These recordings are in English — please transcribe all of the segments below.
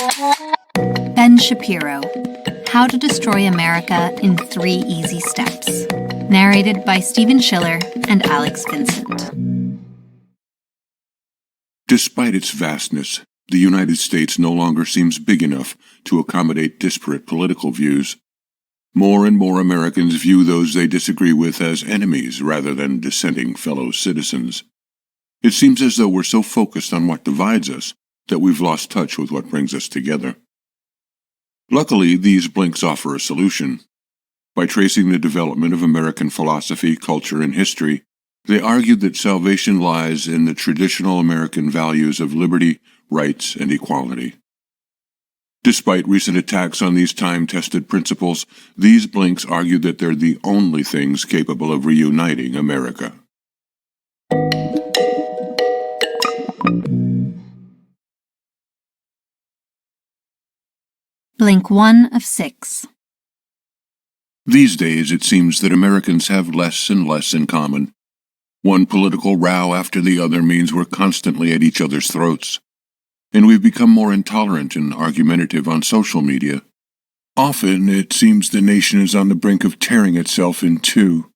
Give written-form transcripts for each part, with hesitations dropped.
Ben Shapiro, How to Destroy America in 3 Easy Steps. Narrated by Stephen Schiller and Alex Vincent. Despite its vastness, the United States no longer seems big enough to accommodate disparate political views. More and more Americans view those they disagree with as enemies rather than dissenting fellow citizens. It seems as though we're so focused on what divides us that we've lost touch with what brings us together. Luckily, these blinks offer a solution. By tracing the development of American philosophy, culture, and history, they argued that salvation lies in the traditional American values of liberty, rights, and equality. Despite recent attacks on these time-tested principles, these blinks argue that they're the only things capable of reuniting America. Blink 1 of 6. These days, it seems that Americans have less and less in common. One political row after the other means we're constantly at each other's throats. And we've become more intolerant and argumentative on social media. Often, it seems the nation is on the brink of tearing itself in two.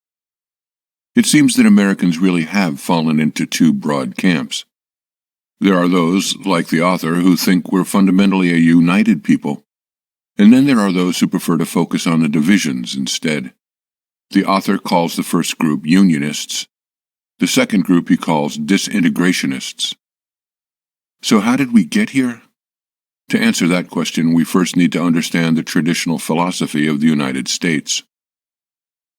It seems that Americans really have fallen into 2 broad camps. There are those, like the author, who think we're fundamentally a united people. And then there are those who prefer to focus on the divisions instead. The author calls the first group Unionists. The second group he calls Disintegrationists. So how did we get here? To answer that question, we first need to understand the traditional philosophy of the United States.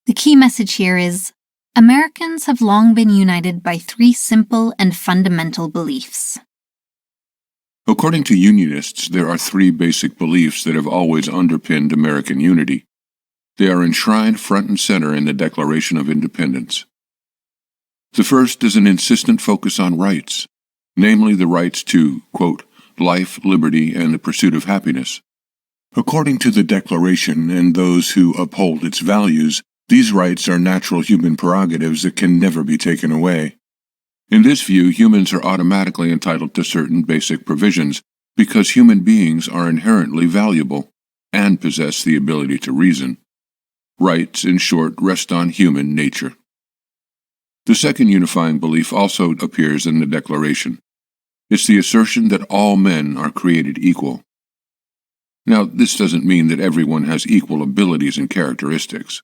The key message here is, Americans have long been united by 3 simple and fundamental beliefs. According to Unionists, there are 3 basic beliefs that have always underpinned American unity. They are enshrined front and center in the Declaration of Independence. The first is an insistent focus on rights, namely the rights to, quote, life, liberty, and the pursuit of happiness. According to the Declaration and those who uphold its values, these rights are natural human prerogatives that can never be taken away. In this view, humans are automatically entitled to certain basic provisions because human beings are inherently valuable and possess the ability to reason. Rights, in short, rest on human nature. The second unifying belief also appears in the Declaration. It's the assertion that all men are created equal. Now, this doesn't mean that everyone has equal abilities and characteristics.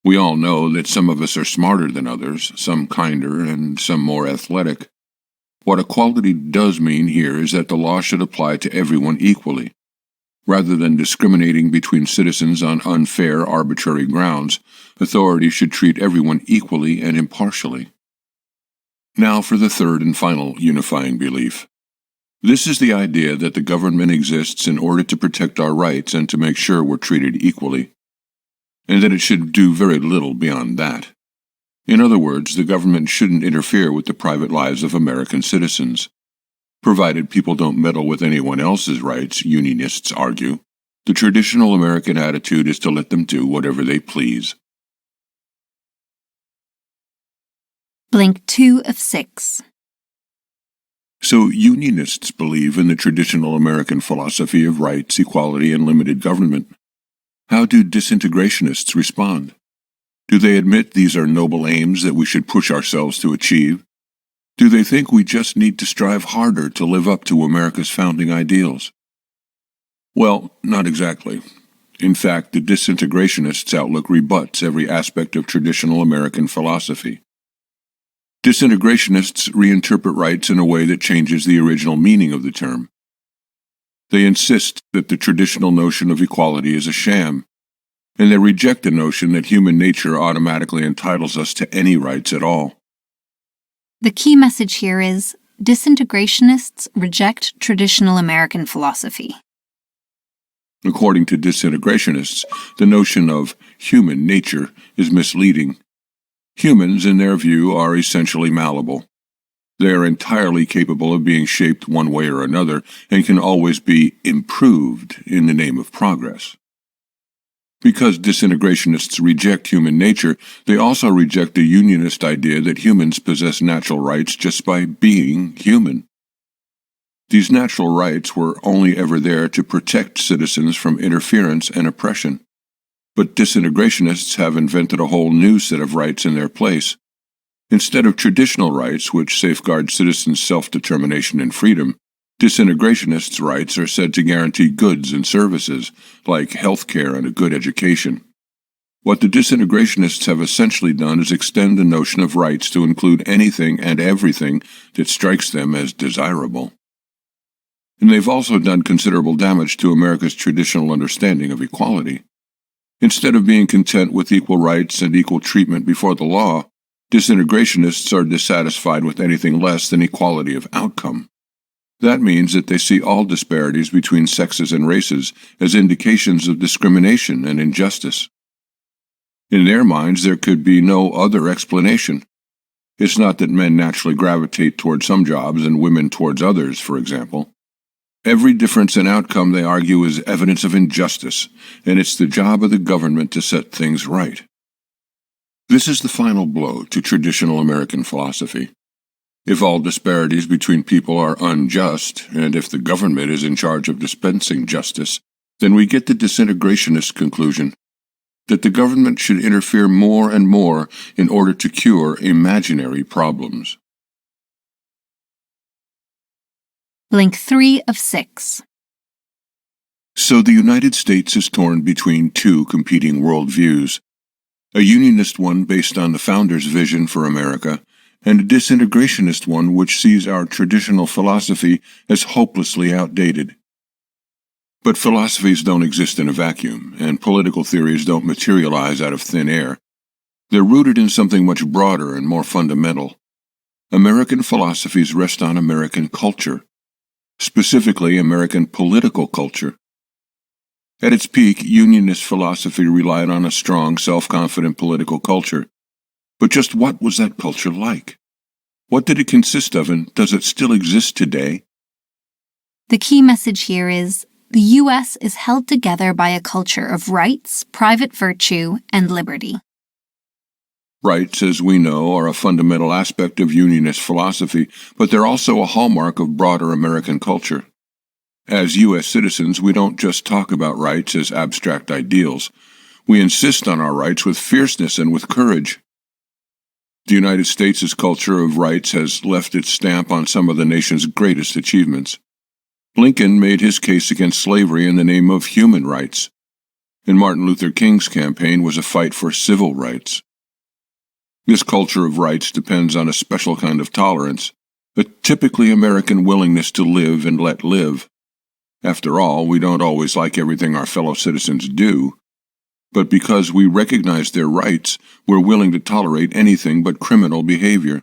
We all know that some of us are smarter than others, some kinder, and some more athletic. What equality does mean here is that the law should apply to everyone equally. Rather than discriminating between citizens on unfair, arbitrary grounds, authorities should treat everyone equally and impartially. Now for the third and final unifying belief. This is the idea that the government exists in order to protect our rights and to make sure we're treated equally, and that it should do very little beyond that. In other words, the government shouldn't interfere with the private lives of American citizens. Provided people don't meddle with anyone else's rights, Unionists argue, the traditional American attitude is to let them do whatever they please. Blink 2 of 6. So Unionists believe in the traditional American philosophy of rights, equality, and limited government. How do disintegrationists respond? Do they admit these are noble aims that we should push ourselves to achieve? Do they think we just need to strive harder to live up to America's founding ideals? Well, not exactly. In fact, the disintegrationists' outlook rebuts every aspect of traditional American philosophy. Disintegrationists reinterpret rights in a way that changes the original meaning of the term. They insist that the traditional notion of equality is a sham, and they reject the notion that human nature automatically entitles us to any rights at all. The key message here is, disintegrationists reject traditional American philosophy. According to disintegrationists, the notion of human nature is misleading. Humans, in their view, are essentially malleable. They are entirely capable of being shaped one way or another and can always be improved in the name of progress. Because disintegrationists reject human nature, they also reject the unionist idea that humans possess natural rights just by being human. These natural rights were only ever there to protect citizens from interference and oppression. But disintegrationists have invented a whole new set of rights in their place. Instead of traditional rights, which safeguard citizens' self-determination and freedom, disintegrationists' rights are said to guarantee goods and services, like health care and a good education. What the disintegrationists have essentially done is extend the notion of rights to include anything and everything that strikes them as desirable. And they've also done considerable damage to America's traditional understanding of equality. Instead of being content with equal rights and equal treatment before the law, disintegrationists are dissatisfied with anything less than equality of outcome. That means that they see all disparities between sexes and races as indications of discrimination and injustice. In their minds, there could be no other explanation. It's not that men naturally gravitate toward some jobs and women towards others, for example. Every difference in outcome, they argue, is evidence of injustice, and it's the job of the government to set things right. This is the final blow to traditional American philosophy. If all disparities between people are unjust, and if the government is in charge of dispensing justice, then we get the disintegrationist conclusion that the government should interfere more and more in order to cure imaginary problems. Link 3 of 6. So the United States is torn between two competing worldviews, a unionist one based on the founders' vision for America, and a disintegrationist one which sees our traditional philosophy as hopelessly outdated. But philosophies don't exist in a vacuum, and political theories don't materialize out of thin air. They're rooted in something much broader and more fundamental. American philosophies rest on American culture, specifically American political culture. At its peak, unionist philosophy relied on a strong, self-confident political culture. But just what was that culture like? What did it consist of, and does it still exist today? The key message here is the U.S. is held together by a culture of rights, private virtue, and liberty. Rights, as we know, are a fundamental aspect of unionist philosophy, but they're also a hallmark of broader American culture. As U.S. citizens, we don't just talk about rights as abstract ideals. We insist on our rights with fierceness and with courage. The United States' culture of rights has left its stamp on some of the nation's greatest achievements. Lincoln made his case against slavery in the name of human rights, and Martin Luther King's campaign was a fight for civil rights. This culture of rights depends on a special kind of tolerance, a typically American willingness to live and let live. After all, we don't always like everything our fellow citizens do, but because we recognize their rights, we're willing to tolerate anything but criminal behavior.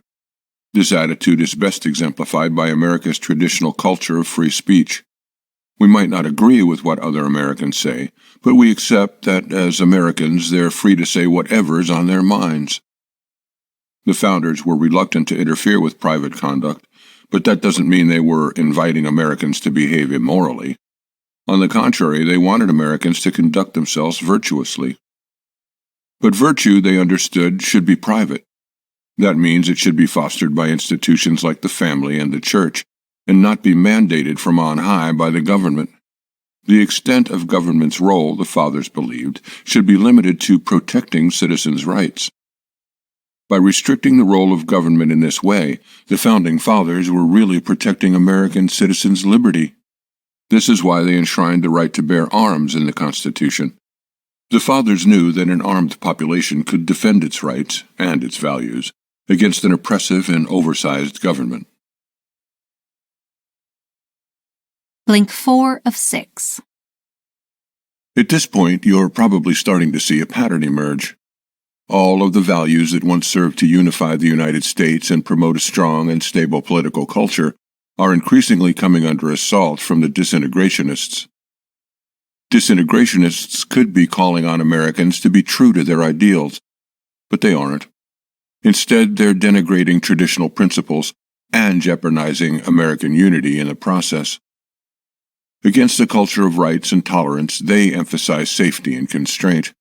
This attitude is best exemplified by America's traditional culture of free speech. We might not agree with what other Americans say, but we accept that as Americans they're free to say whatever's on their minds. The founders were reluctant to interfere with private conduct, but that doesn't mean they were inviting Americans to behave immorally. On the contrary, they wanted Americans to conduct themselves virtuously. But virtue, they understood, should be private. That means it should be fostered by institutions like the family and the church, and not be mandated from on high by the government. The extent of government's role, the fathers believed, should be limited to protecting citizens' rights. By restricting the role of government in this way, the Founding Fathers were really protecting American citizens' liberty. This is why they enshrined the right to bear arms in the Constitution. The Fathers knew that an armed population could defend its rights and its values against an oppressive and oversized government. Link 4 of 6. At this point, you're probably starting to see a pattern emerge. All of the values that once served to unify the United States and promote a strong and stable political culture are increasingly coming under assault from the disintegrationists. Disintegrationists could be calling on Americans to be true to their ideals, but they aren't. Instead, they're denigrating traditional principles and jeopardizing American unity in the process. Against the culture of rights and tolerance, they emphasize safety and constraint.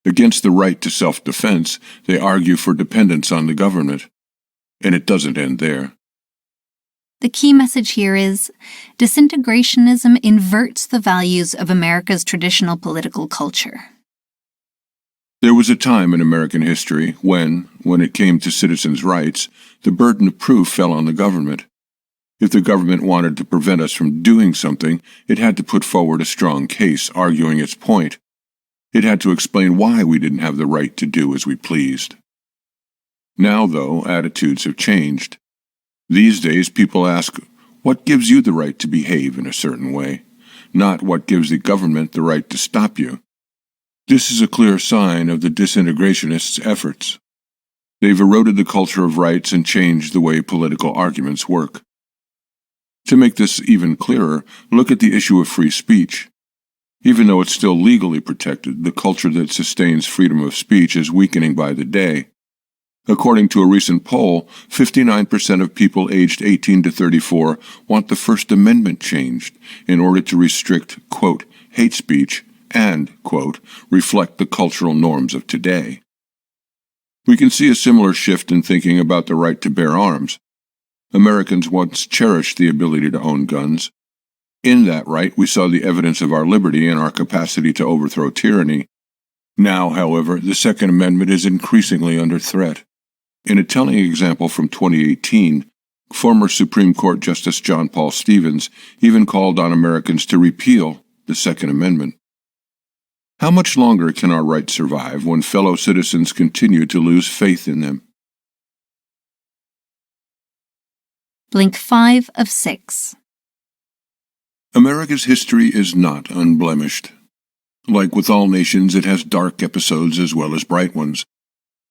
Against the right to self-defense, they argue for dependence on the government. And it doesn't end there. The key message here is disintegrationism inverts the values of America's traditional political culture. There was a time in American history when it came to citizens' rights, the burden of proof fell on the government. If the government wanted to prevent us from doing something, it had to put forward a strong case arguing its point. It had to explain why we didn't have the right to do as we pleased. Now, though, attitudes have changed. These days, people ask, what gives you the right to behave in a certain way? Not what gives the government the right to stop you. This is a clear sign of the disintegrationists' efforts. They've eroded the culture of rights and changed the way political arguments work. To make this even clearer, look at the issue of free speech. Even though it's still legally protected, the culture that sustains freedom of speech is weakening by the day. According to a recent poll, 59% of people aged 18 to 34 want the First Amendment changed in order to restrict, quote, hate speech and, quote, reflect the cultural norms of today. We can see a similar shift in thinking about the right to bear arms. Americans once cherished the ability to own guns. In that right, we saw the evidence of our liberty and our capacity to overthrow tyranny. Now, however, the Second Amendment is increasingly under threat. In a telling example from 2018, former Supreme Court Justice John Paul Stevens even called on Americans to repeal the Second Amendment. How much longer can our rights survive when fellow citizens continue to lose faith in them? Blink 5 of 6. America's history is not unblemished. Like with all nations, it has dark episodes as well as bright ones.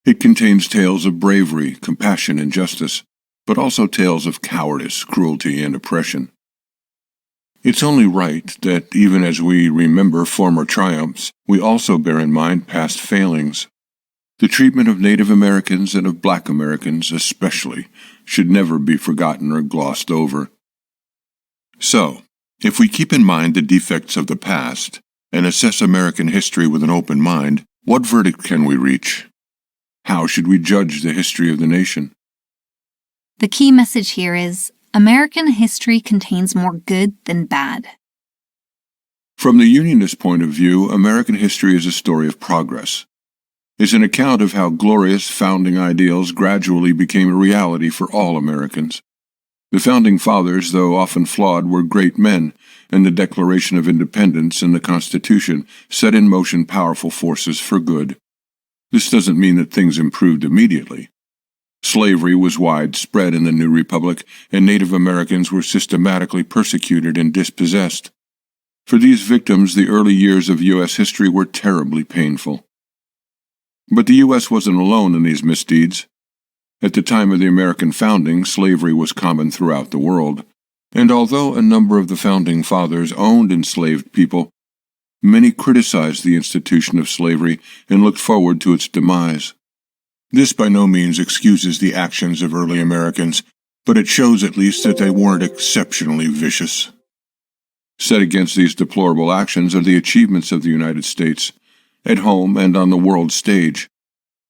It contains tales of bravery, compassion, and justice, but also tales of cowardice, cruelty, and oppression. It's only right that, even as we remember former triumphs, we also bear in mind past failings. The treatment of Native Americans and of Black Americans, especially, should never be forgotten or glossed over. So, if we keep in mind the defects of the past and assess American history with an open mind, what verdict can we reach? How should we judge the history of the nation? The key message here is American history contains more good than bad. From the Unionist point of view, American history is a story of progress. It's an account of how glorious founding ideals gradually became a reality for all Americans. The Founding Fathers, though often flawed, were great men, and the Declaration of Independence and the Constitution set in motion powerful forces for good. This doesn't mean that things improved immediately. Slavery was widespread in the new republic, and Native Americans were systematically persecuted and dispossessed. For these victims, the early years of U.S. history were terribly painful. But the U.S. wasn't alone in these misdeeds. At the time of the American founding, slavery was common throughout the world, and although a number of the Founding Fathers owned enslaved people, many criticized the institution of slavery and looked forward to its demise. This by no means excuses the actions of early Americans, but it shows at least that they weren't exceptionally vicious. Set against these deplorable actions are the achievements of the United States, at home and on the world stage.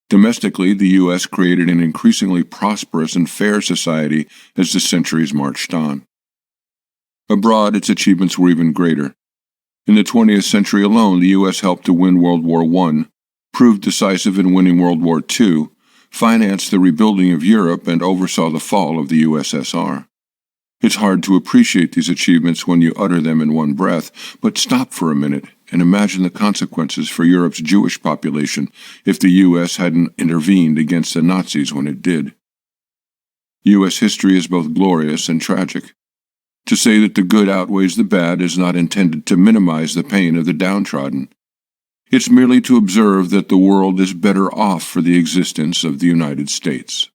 Domestically, the U.S. created an increasingly prosperous and fair society as the centuries marched on. Abroad, its achievements were even greater. In the 20th century alone, the U.S. helped to win World War I, proved decisive in winning World War II, financed the rebuilding of Europe, and oversaw the fall of the USSR. It's hard to appreciate these achievements when you utter them in one breath, but stop for a minute and imagine the consequences for Europe's Jewish population if the U.S. hadn't intervened against the Nazis when it did. U.S. history is both glorious and tragic. To say that the good outweighs the bad is not intended to minimize the pain of the downtrodden. It's merely to observe that the world is better off for the existence of the United States.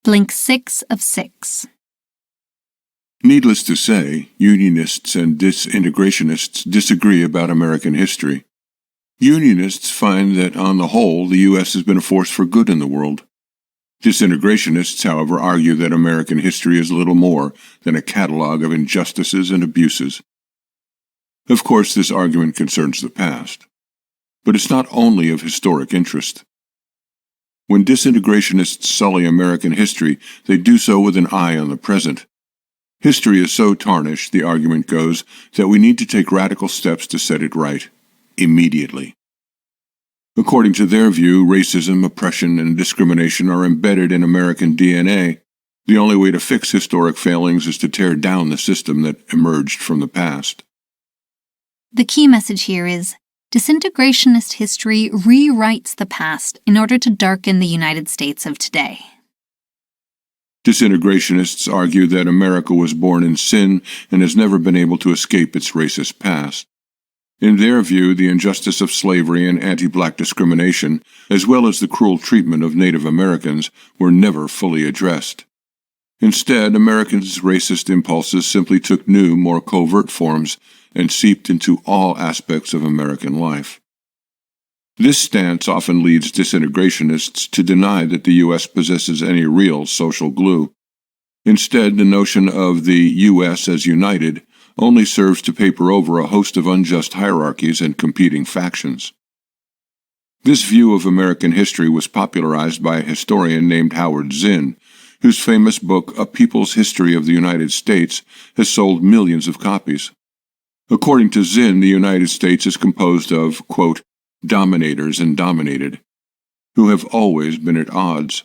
Blink 6 of 6. Needless to say, Unionists and disintegrationists disagree about American history. Unionists find that, on the whole, the U.S. has been a force for good in the world. Disintegrationists, however, argue that American history is little more than a catalog of injustices and abuses. Of course, this argument concerns the past, but it's not only of historic interest. When disintegrationists sully American history, they do so with an eye on the present. History is so tarnished, the argument goes, that we need to take radical steps to set it right, immediately. According to their view, racism, oppression, and discrimination are embedded in American DNA. The only way to fix historic failings is to tear down the system that emerged from the past. The key message here is, disintegrationist history rewrites the past in order to darken the United States of today. Disintegrationists argue that America was born in sin and has never been able to escape its racist past. In their view, the injustice of slavery and anti-black discrimination, as well as the cruel treatment of Native Americans, were never fully addressed. Instead, Americans' racist impulses simply took new, more covert forms and seeped into all aspects of American life. This stance often leads disintegrationists to deny that the U.S. possesses any real social glue. Instead, the notion of the U.S. as united only serves to paper over a host of unjust hierarchies and competing factions. This view of American history was popularized by a historian named Howard Zinn, whose famous book, A People's History of the United States, has sold millions of copies. According to Zinn, the United States is composed of, quote, dominators and dominated, who have always been at odds.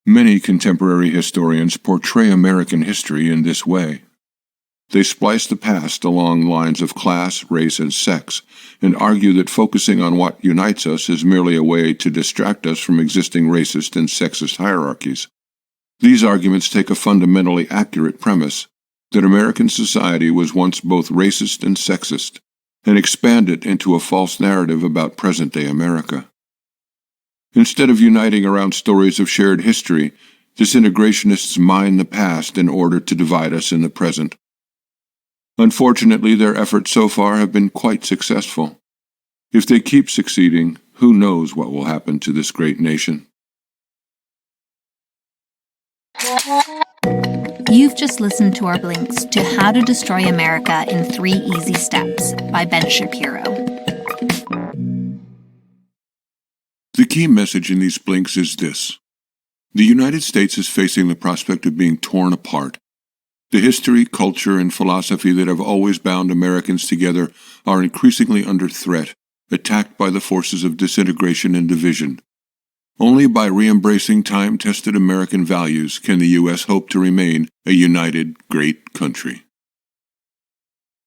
Many contemporary historians portray American history in this way. They splice the past along lines of class, race, and sex, and argue that focusing on what unites us is merely a way to distract us from existing racist and sexist hierarchies. These arguments take a fundamentally accurate premise that American society was once both racist and sexist, and expand it into a false narrative about present-day America. Instead of uniting around stories of shared history, disintegrationists mine the past in order to divide us in the present. Unfortunately, their efforts so far have been quite successful. If they keep succeeding, who knows what will happen to this great nation? You've just listened to our blinks to How to Destroy America in 3 Easy Steps by Ben Shapiro. The key message in these blinks is this. The United States is facing the prospect of being torn apart. The history, culture, and philosophy that have always bound Americans together are increasingly under threat, attacked by the forces of disintegration and division. Only by re-embracing time-tested American values can the U.S. hope to remain a united, great country.